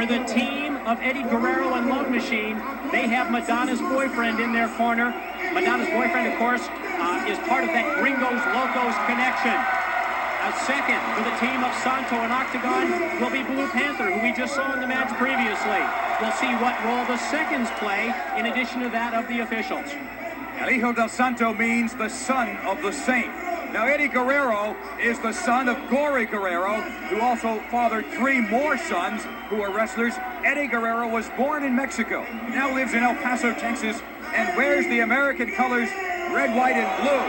For the team of Eddie Guerrero and Love Machine, they have Madonna's boyfriend in their corner. Madonna's boyfriend, of course, is part of that Gringos Locos connection. A second for the team of Santo and Octagon will be Blue Panther, who we just saw in the match previously. We'll see what role the seconds play in addition to that of the officials. El Hijo del Santo means the son of the saint. Now, Eddie Guerrero is the son of Gory Guerrero, who also fathered 3 more sons who are wrestlers. Eddie Guerrero was born in Mexico, now lives in El Paso, Texas, and wears the American colors red, white, and blue.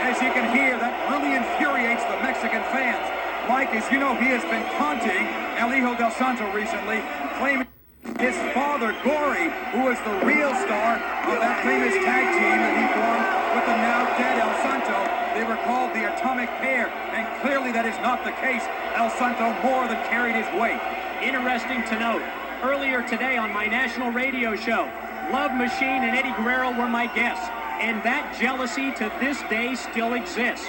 As you can hear, that really infuriates the Mexican fans. Mike, as you know, he has been taunting El Hijo del Santo recently, claiming his father, Gory, who was the real star of that famous tag team that he formed with the now dead El Santo. They were called the Atomic Pair, and clearly that is not the case. El Santo more than carried his weight. Interesting to note, earlier today on my national radio show, Love Machine and Eddie Guerrero were my guests, and that jealousy to this day still exists.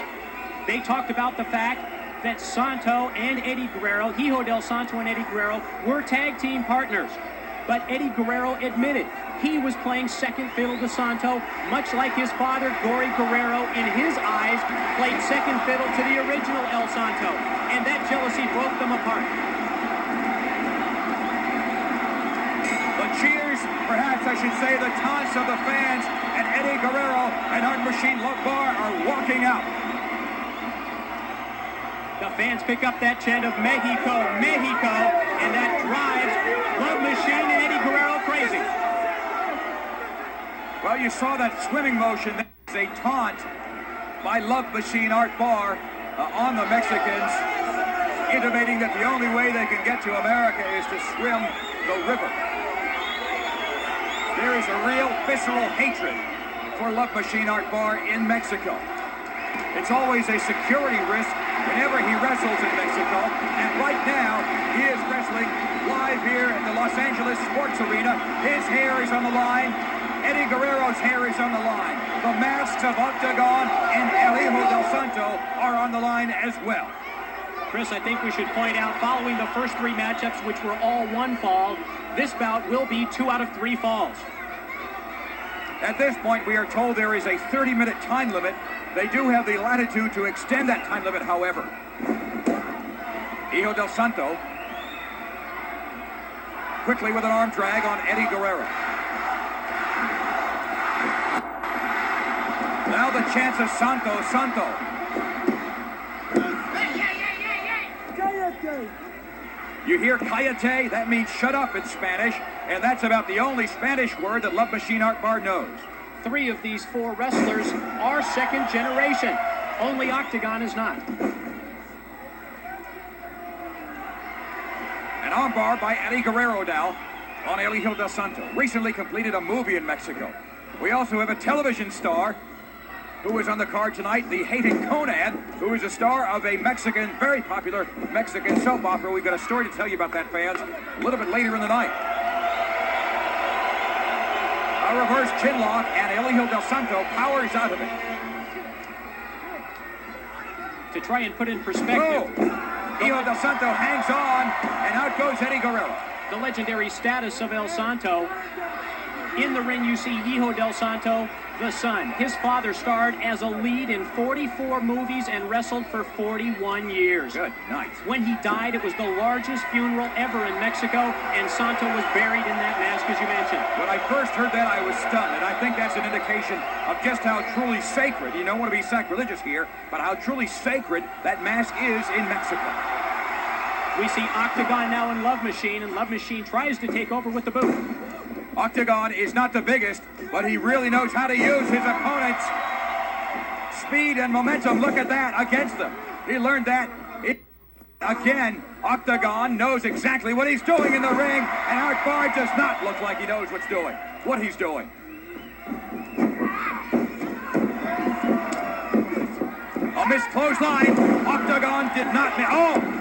They talked about the fact that Santo and Eddie Guerrero, Hijo del Santo and Eddie Guerrero, were tag team partners. But Eddie Guerrero admitted he was playing second fiddle to Santo, much like his father, Gory Guerrero, in his eyes, played second fiddle to the original El Santo. And that jealousy broke them apart. The cheers, perhaps I should say the taunts of the fans, and Eddie Guerrero and Art Machine Love Bar are walking out. The fans pick up that chant of Mexico, Mexico, and that drives Love Machine and Eddie Guerrero crazy. Well, you saw that swimming motion. That's a taunt by Love Machine Art Bar on the Mexicans, intimating that the only way they can get to America is to swim the river. There is a real visceral hatred for Love Machine Art Bar in Mexico. It's always a security risk whenever he wrestles in Mexico, and right now he is wrestling live here at the Los Angeles Sports Arena. His hair is on the line. Eddie Guerrero's hair is on the line. The masks of Octagon and El Hijo del Santo are on the line as well. Chris, I think we should point out, following the first 3 matchups, which were all 1 fall, this bout will be 2 out of 3 falls. At this point, we are told there is a 30-minute time limit. They do have the latitude to extend that time limit, however. Hijo del Santo quickly with an arm drag on Eddie Guerrero. Now the chance of Santo, Santo. You hear cállate? That means shut up in Spanish, and that's about the only Spanish word that Love Machine Art Bar knows. 3 of these 4 wrestlers are second generation. Only Octagon is not. An armbar by Eddie Guerrero now on El Hijo del Santo. Recently completed a movie in Mexico. We also have a television star who is on the card tonight, the hated Conan, who is a star of a Mexican, very popular Mexican soap opera. We've got a story to tell you about that, fans, a little bit later in the night. A reverse chinlock, and El Hijo del Santo powers out of it. To try and put in perspective, Hijo del Santo hangs on, and out goes Eddie Guerrero. The legendary status of El Santo. In the ring, you see Hijo del Santo, the son. His father starred as a lead in 44 movies and wrestled for 41 years. Good, nice. When he died, it was the largest funeral ever in Mexico, and Santo was buried in that mask, as you mentioned. When I first heard that, I was stunned, and I think that's an indication of just how truly sacred, you don't want to be sacrilegious here, but how truly sacred that mask is in Mexico. We see Octagon now in Love Machine, and Love Machine tries to take over with the boot. Octagon is not the biggest, but he really knows how to use his opponent's speed and momentum. Look at that against them. He learned that. Again, Octagon knows exactly what he's doing in the ring, and Art Bar does not look like he knows what he's doing. A missed clothesline. Octagon did not miss. Oh!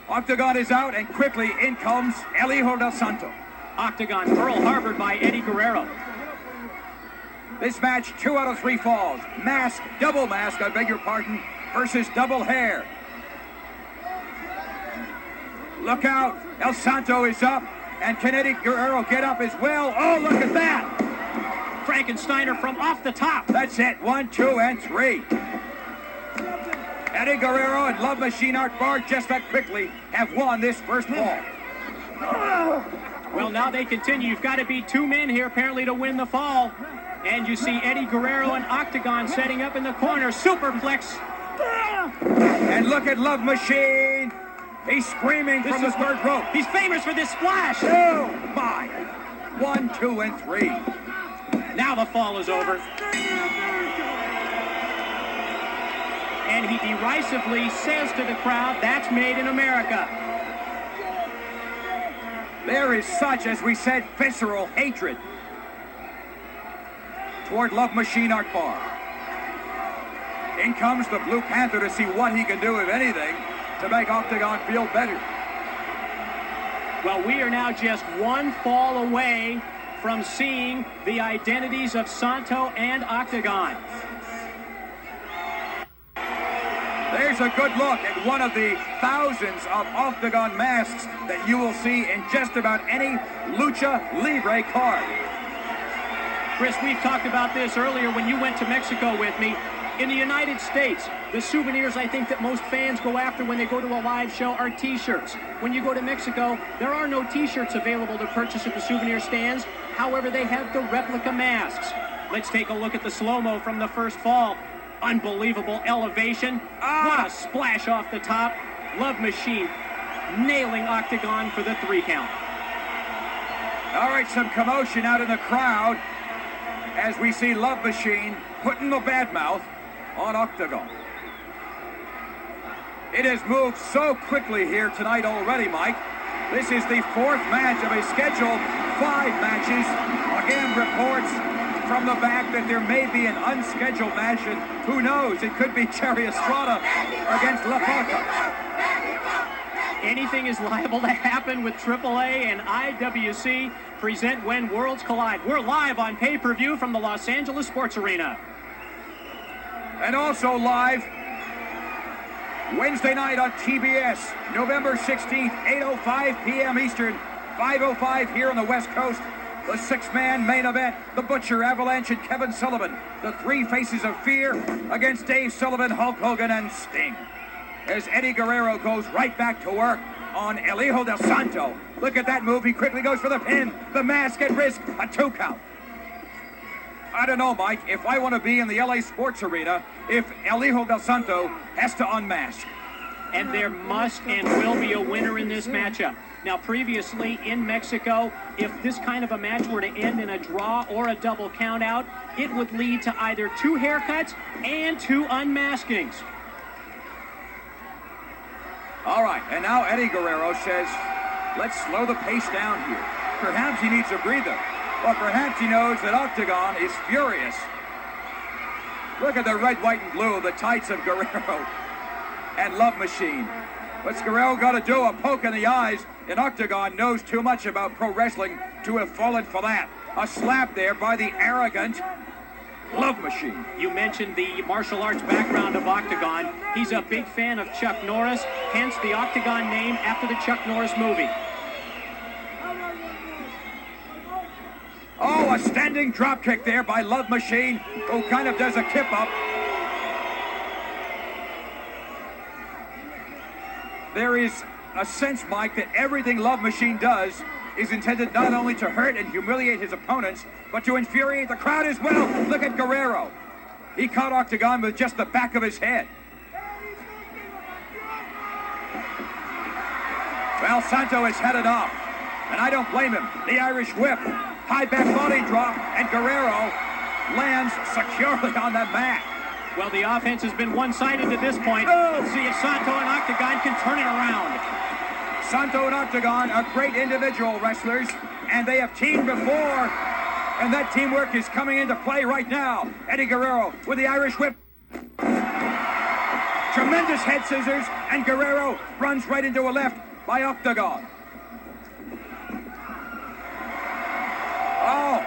Octagon is out, and quickly in comes El Hijo del Santo. Octagon Pearl Harbored by Eddie Guerrero. This match, 2 out of 3 falls. Mask, double mask, I beg your pardon, versus double hair. Look out. El Santo is up. And can Eddie Guerrero get up as well? Oh, look at that. Frankensteiner from off the top. That's it. 1, 2, and 3. Eddie Guerrero and Love Machine Art Bar just that quickly have won this first fall. Well, now they continue. You've got to beat 2 men here apparently to win the fall. And you see Eddie Guerrero and Octagon setting up in the corner. Superplex. And look at Love Machine. He's screaming from the third rope. He's famous for this splash. Oh, my. 1, 2, and 3. Now the fall is over. And he derisively says to the crowd, that's made in America. There is such, as we said, visceral hatred toward Love Machine Art Bar. In comes the Blue Panther to see what he can do, if anything, to make Octagon feel better. Well, we are now just 1 fall away from seeing the identities of Santo and Octagon. There's a good look at one of the thousands of Octagon masks that you will see in just about any Lucha Libre card. Chris, we've talked about this earlier when you went to Mexico with me. In the United States, the souvenirs I think that most fans go after when they go to a live show are T-shirts. When you go to Mexico, there are no T-shirts available to purchase at the souvenir stands. However, they have the replica masks. Let's take a look at the slow-mo from the first fall. Unbelievable elevation. What a splash off the top. Love Machine nailing Octagon for the 3 count. All right, some commotion out in the crowd as we see Love Machine putting the bad mouth on Octagon. It has moved so quickly here tonight already, Mike. This is the 4th match of a scheduled 5 matches. Again, reports from the back that there may be an unscheduled match, and who knows, it could be Cherry Estrada against La Parca. Anything is liable to happen with AAA and IWC present When Worlds Collide. We're live on pay-per-view from the Los Angeles Sports Arena. And also live Wednesday night on TBS, November 16th, 8:05 p.m. Eastern, 5:05 here on the West Coast. The 6-man main event, the Butcher, Avalanche, and Kevin Sullivan. The 3 faces of fear against Dave Sullivan, Hulk Hogan, and Sting. As Eddie Guerrero goes right back to work on El Hijo del Santo. Look at that move. He quickly goes for the pin. The mask at risk. A 2 count. I don't know, Mike. If I want to be in the LA Sports Arena, if El Hijo del Santo has to unmask. And there must and will be a winner in this matchup. Now, previously in Mexico, if this kind of a match were to end in a draw or a double count out, it would lead to either 2 haircuts and 2 unmaskings. All right, and now Eddie Guerrero says, let's slow the pace down here. Perhaps he needs a breather, or perhaps he knows that Octagon is furious. Look at the red, white, and blue, the tights of Guerrero and Love Machine. What's Guerrero got to do? A poke in the eyes, and Octagon knows too much about pro wrestling to have fallen for that. A slap there by the arrogant Love Machine. You mentioned the martial arts background of Octagon. He's a big fan of Chuck Norris, hence the Octagon name after the Chuck Norris movie. Oh, a standing drop kick there by Love Machine, who kind of does a kip up. There is a sense, Mike, that everything Love Machine does is intended not only to hurt and humiliate his opponents, but to infuriate the crowd as well. Look at Guerrero. He caught Octagon with just the back of his head. Well, Santo has had enough, and I don't blame him. The Irish whip, high back body drop, and Guerrero lands securely on the mat. Well, the offense has been one-sided to this point. Let's see if Santo and Octagon can turn it around. Santo and Octagon are great individual wrestlers, and they have teamed before, and that teamwork is coming into play right now. Eddie Guerrero with the Irish whip. Tremendous head scissors, and Guerrero runs right into a left by Octagon. Oh,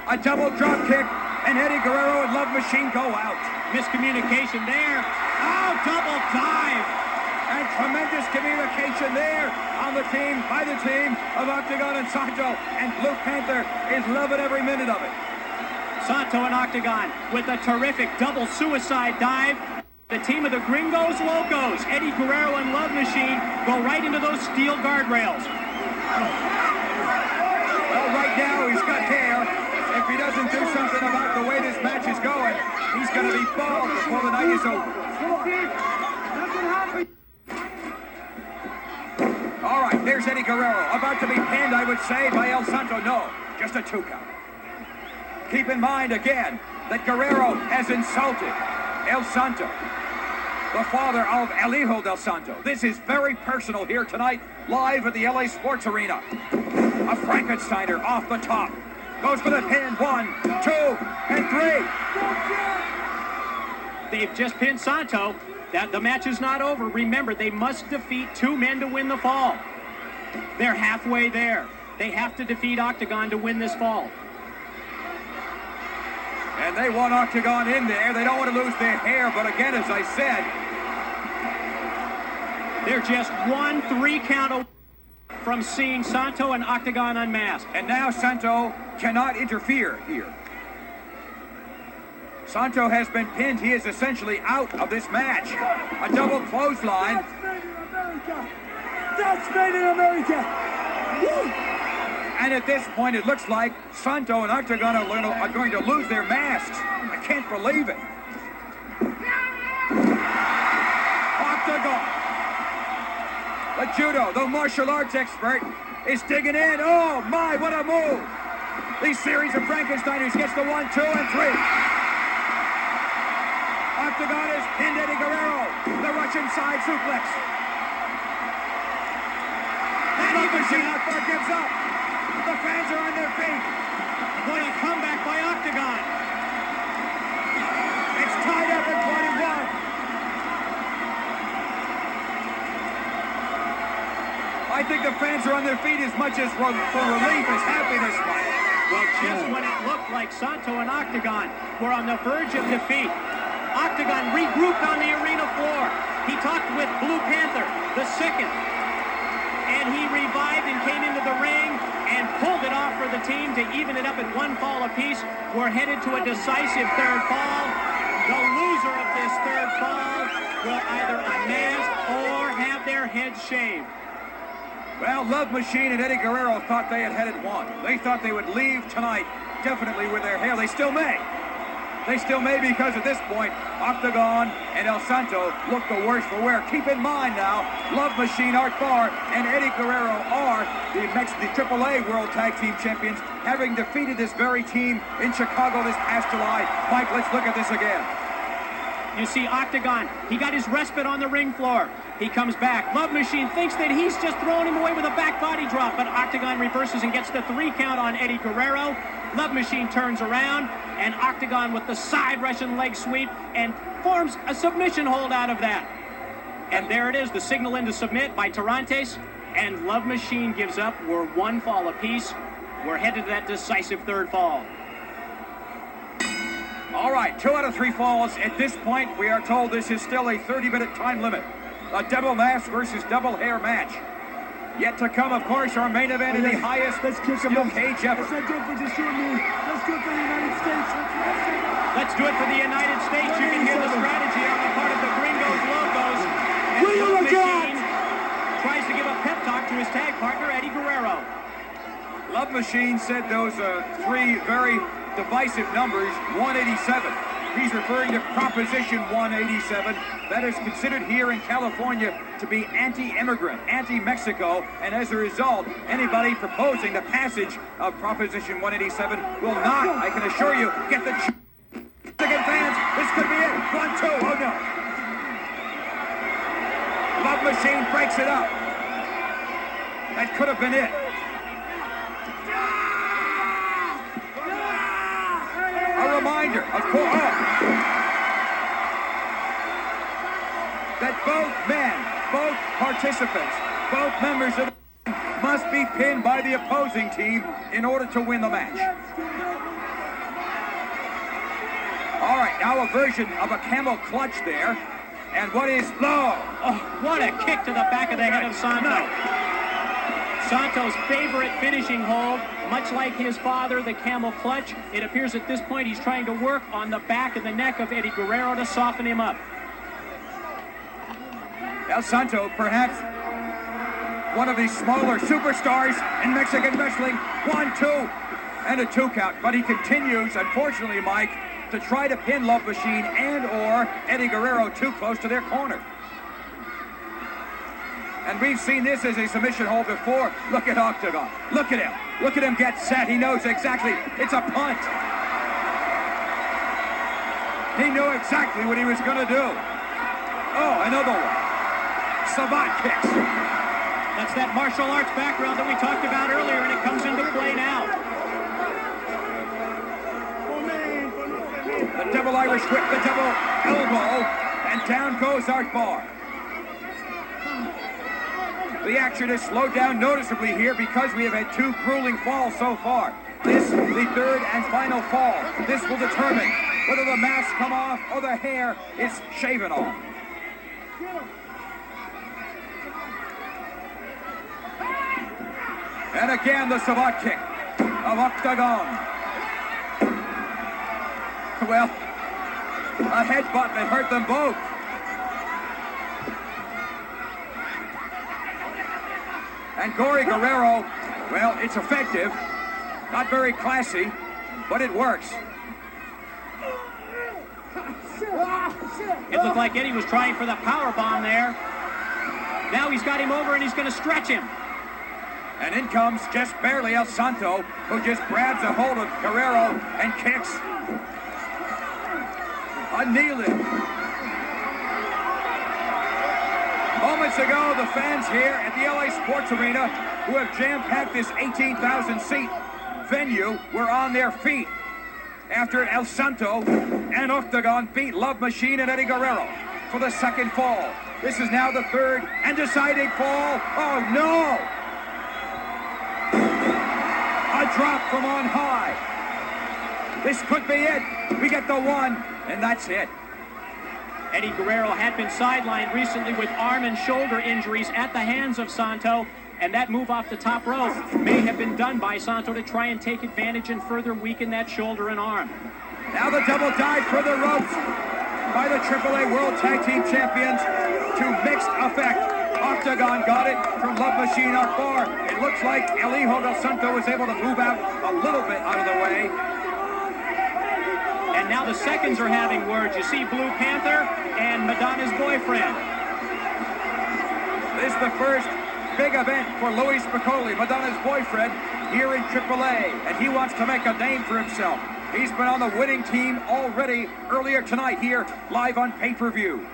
a double drop kick, and Eddie Guerrero and Love Machine go out. Miscommunication there. Oh, double dive. And tremendous communication there on the team, by the team of Octagon and Santo. And Blue Panther is loving every minute of it. Santo and Octagon with a terrific double suicide dive. The team of the Gringos Locos, Eddie Guerrero and Love Machine, go right into those steel guardrails. Well, right now he's got hair. If he doesn't do something about the way this match is going, he's going to be bald before the night is over. All right, there's Eddie Guerrero, about to be pinned, I would say, by El Santo. No, just a 2 count. Keep in mind, again, that Guerrero has insulted El Santo, the father of El Hijo del Santo. This is very personal here tonight, live at the LA Sports Arena. A Frankensteiner off the top. Goes for the pin. 1, 2, and 3. They've just pinned Santo. The match is not over. Remember, they must defeat 2 men to win the fall. They're halfway there. They have to defeat Octagon to win this fall. And they want Octagon in there. They don't want to lose their hair, but again, as I said, they're just 1 3 count away from seeing Santo and Octagon unmasked. And now Santo cannot interfere here. Santo has been pinned. He is essentially out of this match. A double clothesline. That's made in America. Woo! And at this point, it looks like Santo and Octagon are going to lose their masks. I can't believe it. Octagon, the judo, the martial arts expert, is digging in. Oh my, what a move. These series of Frankensteiners gets the 1, 2, and 3. Octagon has pinned Eddie Guerrero. The Russian side suplex. And Love Machine not far gives up. The fans are on their feet. What a comeback by Octagon. It's tied up at 21. I think the fans are on their feet as much as for relief as happiness. Well, just when it looked like Santo and Octagon were on the verge of defeat, Octagon regrouped on the arena floor. He talked with Blue Panther, the second, and he revived and came into the ring and pulled it off for the team to even it up at 1 fall apiece. We're headed to a decisive 3rd fall. The loser of this 3rd fall will either unmask or have their heads shaved. Well, Love Machine and Eddie Guerrero thought they had it won. They thought they would leave tonight definitely with their hair. They still may. They still may, because at this point, Octagon and El Santo look the worse for wear. Keep in mind now, Love Machine, Art Barr, and Eddie Guerrero are the AAA World Tag Team Champions, having defeated this very team in Chicago this past July. Mike, let's look at this again. You see Octagon, he got his respite on the ring floor. He comes back. Love Machine thinks that he's just throwing him away with a back body drop, but Octagon reverses and gets the 3 count on Eddie Guerrero. Love Machine turns around, and Octagon with the side Russian leg sweep and forms a submission hold out of that. And there it is, the signal in to submit by Tarantes, and Love Machine gives up. We're 1 fall apiece. We're headed to that decisive 3rd fall. All right, 2 out of 3 falls. At this point, we are told this is still a 30-minute time limit. A double mask versus double hair match. Yet to come, of course, our main event in the highest steel cage ever. Let's not do it for just you and me. Let's do it for the United States. Let's do it for the United States. You can hear the strategy on the part of the Gringos Locos. And Love Machine tries to give a pep talk to his tag partner, Eddie Guerrero. Love Machine said those 3 very divisive numbers, 187. He's referring to Proposition 187. That is considered here in California to be anti-immigrant, anti-Mexico, and as a result, anybody proposing the passage of Proposition 187 will not, I can assure you, get the Michigan fans. This could be it. 1, 2. Oh no. Love Machine breaks it up. That could have been it. A reminder, of course, that both men, both participants, both members of the team must be pinned by the opposing team in order to win the match. All right, now a version of a camel clutch there. And what is low? Oh, what a kick to the back of the head of Santo. Santo's favorite finishing hold, much like his father, the camel clutch. It appears at this point he's trying to work on the back and the neck of Eddie Guerrero to soften him up. El Santo, perhaps one of the smaller superstars in Mexican wrestling. 1-2, and a 2 count. But he continues, unfortunately, Mike, to try to pin Love Machine and or Eddie Guerrero too close to their corner. And we've seen this as a submission hold before. Look at Octagon. Look at him. Look at him get set. He knows exactly. It's a punt. He knew exactly what he was going to do. Oh, another one. Savate kicks. That's that martial arts background that we talked about earlier, and it comes into play now. The double Irish whip, the double elbow, and down goes Art Barr. The action has slowed down noticeably here because we have had 2 grueling falls so far. This, the third and final fall. This will determine whether the mask come off or the hair is shaven off. And again, the Savate kick of Octagon. Well, a headbutt that hurt them both. And Gory Guerrero, well, it's effective. Not very classy, but it works. It looked like Eddie was trying for the power bomb there. Now he's got him over and he's going to stretch him. And in comes, just barely, El Santo, who just grabs a hold of Guerrero and kicks. A knee-lift. Moments ago, the fans here at the LA Sports Arena, who have jam-packed this 18,000-seat venue, were on their feet after El Santo and Octagon beat Love Machine and Eddie Guerrero for the second fall. This is now the third and deciding fall. Oh, no! A drop from on high. This could be it. We get the one, and that's it. Eddie Guerrero had been sidelined recently with arm and shoulder injuries at the hands of Santo, and that move off the top rope may have been done by Santo to try and take advantage and further weaken that shoulder and arm. Now the double dive for the ropes by the AAA World Tag Team Champions to mixed effect. Octagon got it from Love Machine Art Barr. It looks like El Hijo del Santo was able to move out a little bit out of the way. And now the seconds are having words. You see Blue Panther and Madonna's boyfriend. This is the first big event for Luis Piccoli, Madonna's boyfriend, here in AAA, and he wants to make a name for himself. He's been on the winning team already earlier tonight here, live on pay-per-view.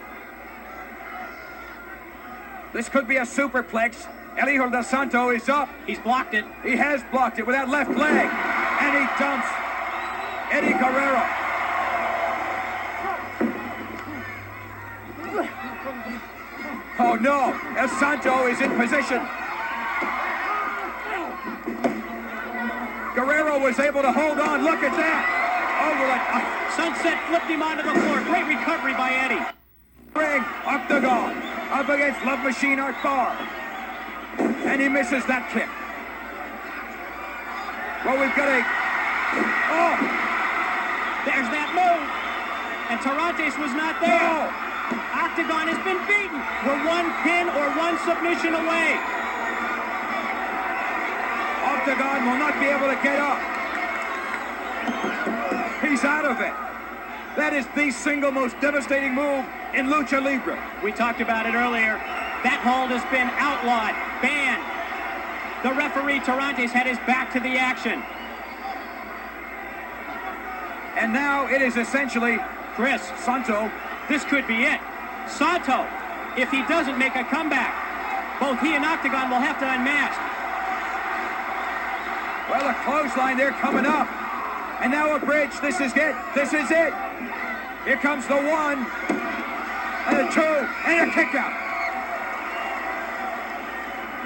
This could be a superplex. El Hijo del Santo is up. He's blocked it. He has blocked it with that left leg, and he dumps Eddie Guerrero. Oh no, El Santo is in position. Guerrero was able to hold on, look at that. Over it. Sunset flipped him onto the floor. Great recovery by Eddie. Ring, Octagon, up against Love Machine Art Barr. And he misses that kick. Well, we've got a... Oh! There's that move. And Tarantes was not there. No! Octagon has been beaten. We're one pin or one submission away. Octagon will not be able to get up. He's out of it. That is the single most devastating move in Lucha Libre. We talked about it earlier. That hold has been outlawed, banned. The referee, Tarantes, had his back to the action. And now it is essentially Chris, Santo. This could be it. Santo, if he doesn't make a comeback, both he and Octagon will have to unmask. Well, a clothesline there coming up. And now a bridge. This is it. This is it. Here comes the one, and a two, and a kick out.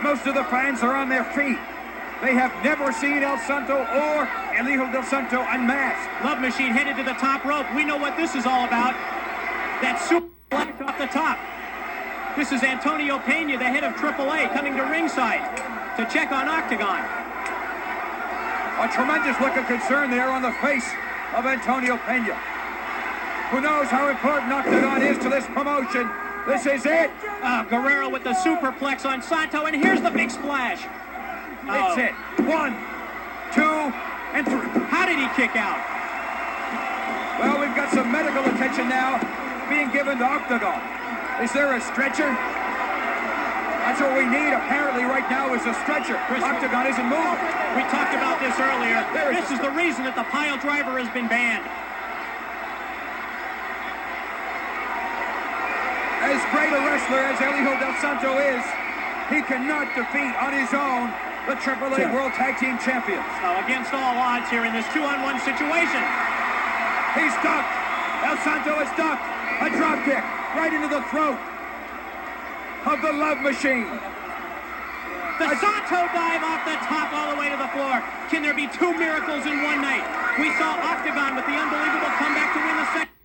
Most of the fans are on their feet. They have never seen El Santo or El Hijo del Santo unmasked. Love Machine headed to the top rope. We know what this is all about. That super black off the top. This is Antonio Pena, the head of AAA, coming to ringside to check on Octagon. A tremendous look of concern there on the face of Antonio Pena. Who knows how important Octagon is to this promotion. This is it. Guerrero with the superplex on Santo, and here's the big splash. It's it. 1, 2, and 3. How did he kick out? Well, we've got some medical attention now being given to Octagon. Is there a stretcher? That's what we need apparently right now is a stretcher. Octagon isn't moving. We talked about this earlier. This is the reason that the pile driver has been banned. As great a wrestler as Elijo Del Santo is, he cannot defeat on his own the AAA World Tag Team Champions. Against all odds here in this 2-on-1 situation. He's ducked. El Santo is ducked. A drop kick right into the throat of the Love Machine. The Santo dive off the top all the way to the floor. Can there be two miracles in one night? We saw Octagon with the unbelievable comeback to win the second.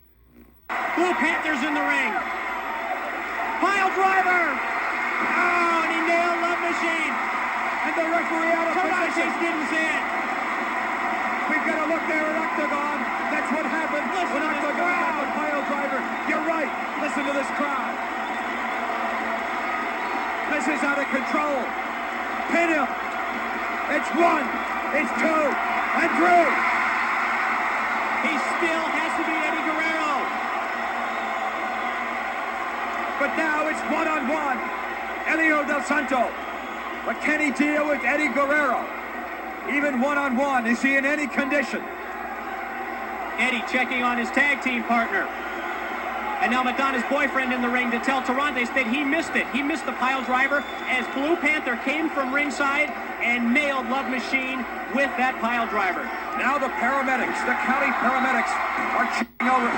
Blue Panthers in the ring. Pile driver. Oh, and he nailed Love Machine. And the referee out of position. Didn't see it. We've got to look there at Octagon. That's what happened when Octagon got the pile driver. You're right. Listen to this crowd. This is out of control. Pin him. It's 1, it's 2, and 3. He still has to be Eddie Guerrero. But now it's 1-on-1. Elijo Del Santo. But can he deal with Eddie Guerrero? Even 1-on-1, is he in any condition? Eddie checking on his tag team partner. And now Madonna's boyfriend in the ring to tell Tarantes that he missed it. He missed the pile driver as Blue Panther came from ringside and nailed Love Machine with that pile driver. Now the paramedics, the county paramedics are checking over.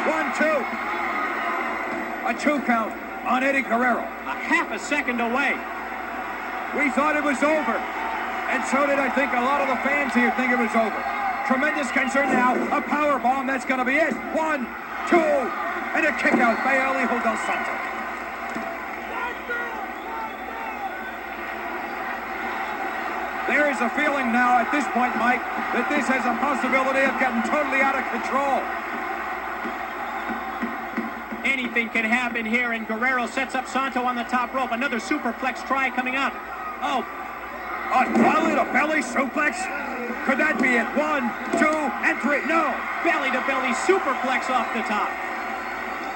1, 2. A 2 count on Eddie Guerrero. A half a second away. We thought it was over. And so did, I think, a lot of the fans here think it was over. Tremendous concern now. A power bomb. That's going to be it. 1, 2, and a kick out by Elijo Del Santo. There is a feeling now at this point, Mike, that this has a possibility of getting totally out of control. Anything can happen here, and Guerrero sets up Santo on the top rope. Another superplex try coming up. Oh. A belly-to-belly suplex? Could that be it? 1, 2, and 3. No. Belly-to-belly superplex off the top.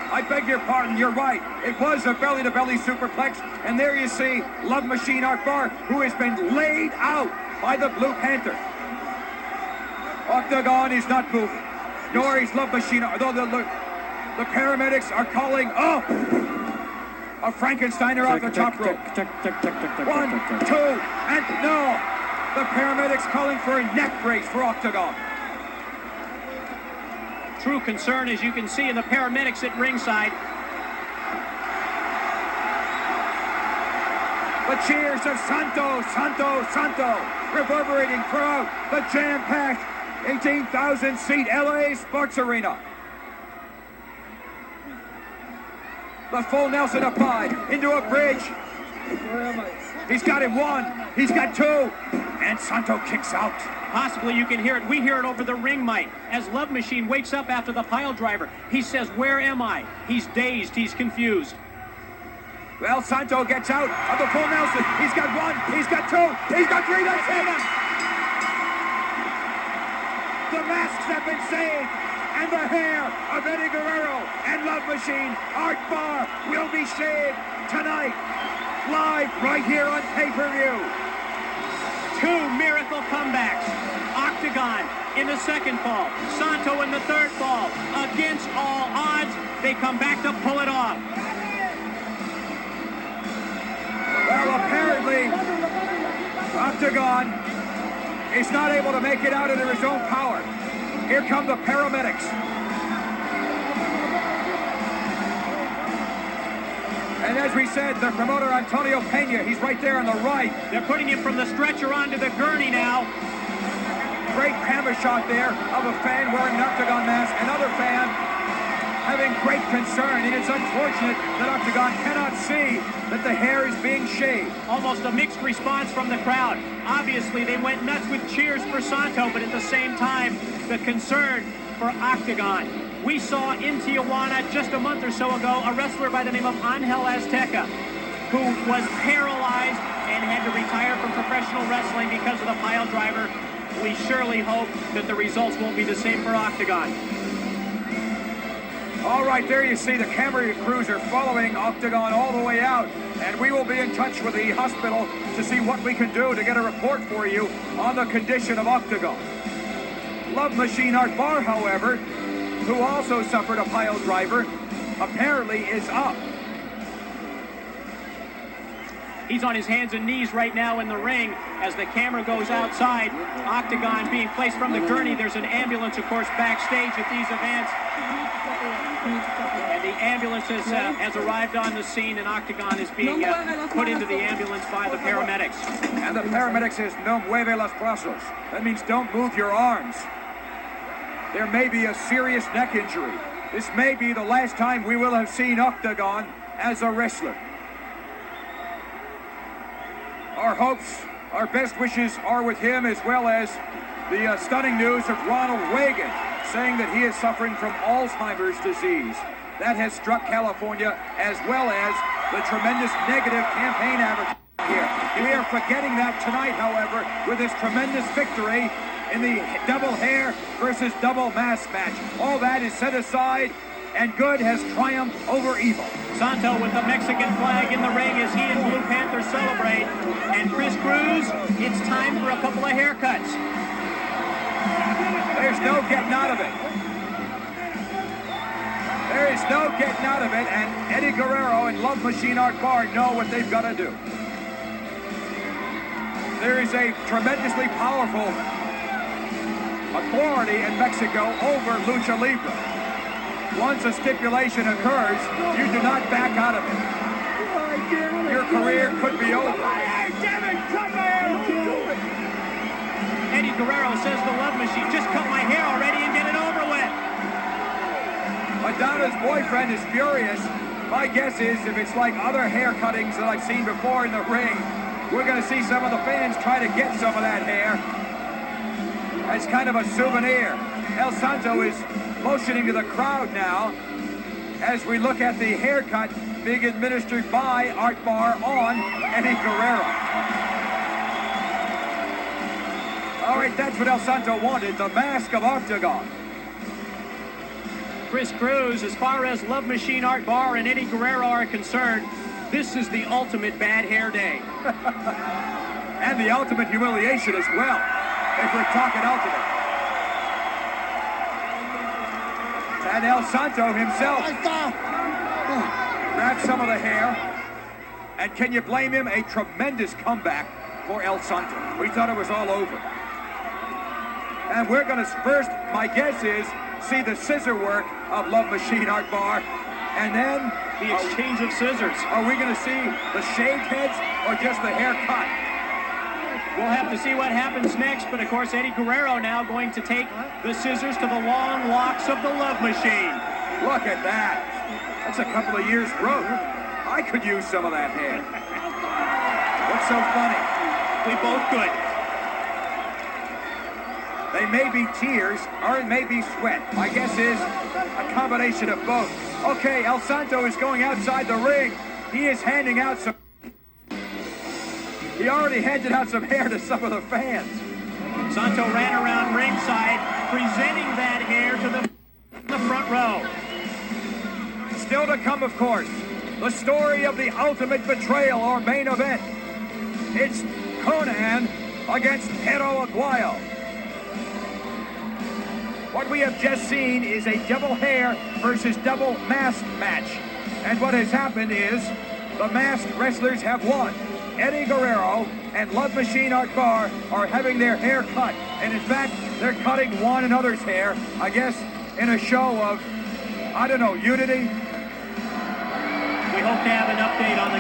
I beg your pardon, you're right. It was a belly-to-belly superplex, and there you see Love Machine Art Barr, who has been laid out by the Blue Panther. Octagon is not moving, nor is Love Machine, although the paramedics are calling, a Frankensteiner off the top rope. 1, 2, and no! The paramedics calling for a neck brace for Octagon. True concern, as you can see, in the paramedics at ringside. The cheers of Santo, Santo, Santo, reverberating throughout the jam-packed 18,000-seat LA Sports Arena. The full Nelson applied into a bridge. He's got him 1, he's got 2, and Santo kicks out. Possibly you can hear it. We hear it over the ring mic as Love Machine wakes up after the pile driver. He says, "Where am I?" He's dazed. He's confused. Well, Santo gets out of the full Nelson. He's got 1. He's got 2. He's got 3. That's it. The masks have been saved. And the hair of Eddie Guerrero and Love Machine Art Barr will be shaved tonight. Live right here on pay-per-view. 2 miracle comebacks. Octagon in the second fall. Santo in the third fall. Against all odds, they come back to pull it off. Well, apparently, Octagon is not able to make it out under his own power. Here come the paramedics. And as we said, the promoter Antonio Pena, he's right there on the right. They're putting him from the stretcher onto the gurney now. Great camera shot there of a fan wearing an Octagon mask. Another fan having great concern, and it's unfortunate that Octagon cannot see that the hair is being shaved. Almost a mixed response from the crowd. Obviously, they went nuts with cheers for Santo, but at the same time, the concern for Octagon. We saw in Tijuana just a month or so ago a wrestler by the name of Angel Azteca, who was paralyzed and had to retire from professional wrestling because of the pile driver. We surely hope that the results won't be the same for Octagon. All right, there you see the camera crews are following Octagon all the way out, and we will be in touch with the hospital to see what we can do to get a report for you on the condition of Octagon. Love Machine Art Bar, however, who also suffered a pile driver, apparently is up. He's on his hands and knees right now in the ring as the camera goes outside. Octagon being placed from the gurney. There's an ambulance, of course, backstage at these events. And the ambulance has arrived on the scene, and Octagon is being put into the ambulance by the paramedics. And the paramedic says, no mueve los brazos. That means don't move your arms. There may be a serious neck injury. This may be the last time we will have seen Octagon as a wrestler. Our hopes, our best wishes are with him, as well as the stunning news of Ronald Reagan saying that he is suffering from Alzheimer's disease. That has struck California, as well as the tremendous negative campaign advertising here. We are forgetting that tonight, however, with this tremendous victory in the double hair versus double mask match. All that is set aside, and good has triumphed over evil. Santo with the Mexican flag in the ring as he and Blue Panther celebrate. And Chris Cruz, it's time for a couple of haircuts. There's no getting out of it. There is no getting out of it, and Eddie Guerrero and Love Machine Art Bar know what they've got to do. There is a tremendously powerful authority in Mexico over Lucha Libre. Once a stipulation occurs, you do not back out of it. Your career could be over. Eddie Guerrero says the Love Machine, just cut my hair already and get it over with. Madonna's boyfriend is furious. My guess is if it's like other hair cuttings that I've seen before in the ring, we're going to see some of the fans try to get some of that hair as kind of a souvenir. El Santo is motioning to the crowd now as we look at the haircut being administered by Art Bar on Eddie Guerrero. All right, that's what El Santo wanted, the mask of Octagon. Chris Cruz, as far as Love Machine Art Bar and Eddie Guerrero are concerned, this is the ultimate bad hair day. And the ultimate humiliation as well, if we're talking ultimate. And El Santo himself grabbed some of the hair. And can you blame him? A tremendous comeback for El Santo. We thought it was all over. And we're going to first, my guess is, see the scissor work of Love Machine Art Bar. And then the exchange of scissors. Are we going to see the shaved heads or just the haircut? We'll have to see what happens next, but of course Eddie Guerrero now going to take the scissors to the long locks of the Love Machine. Look at that. That's a couple of years' growth. I could use some of that hair. What's so funny? We both could. They may be tears or it may be sweat. My guess is a combination of both. Okay, El Santo is going outside the ring. He is handing out some... He already handed out some hair to some of the fans. Santo ran around ringside, presenting that hair to the front row. Still to come, of course, the story of the ultimate betrayal or main event. It's Conan against Pero Aguayo. What we have just seen is a double hair versus double mask match. And what has happened is the masked wrestlers have won. Eddie Guerrero and Love Machine Art Bar are having their hair cut. And in fact, they're cutting one another's hair, I guess, in a show of, I don't know, unity. We hope to have an update on the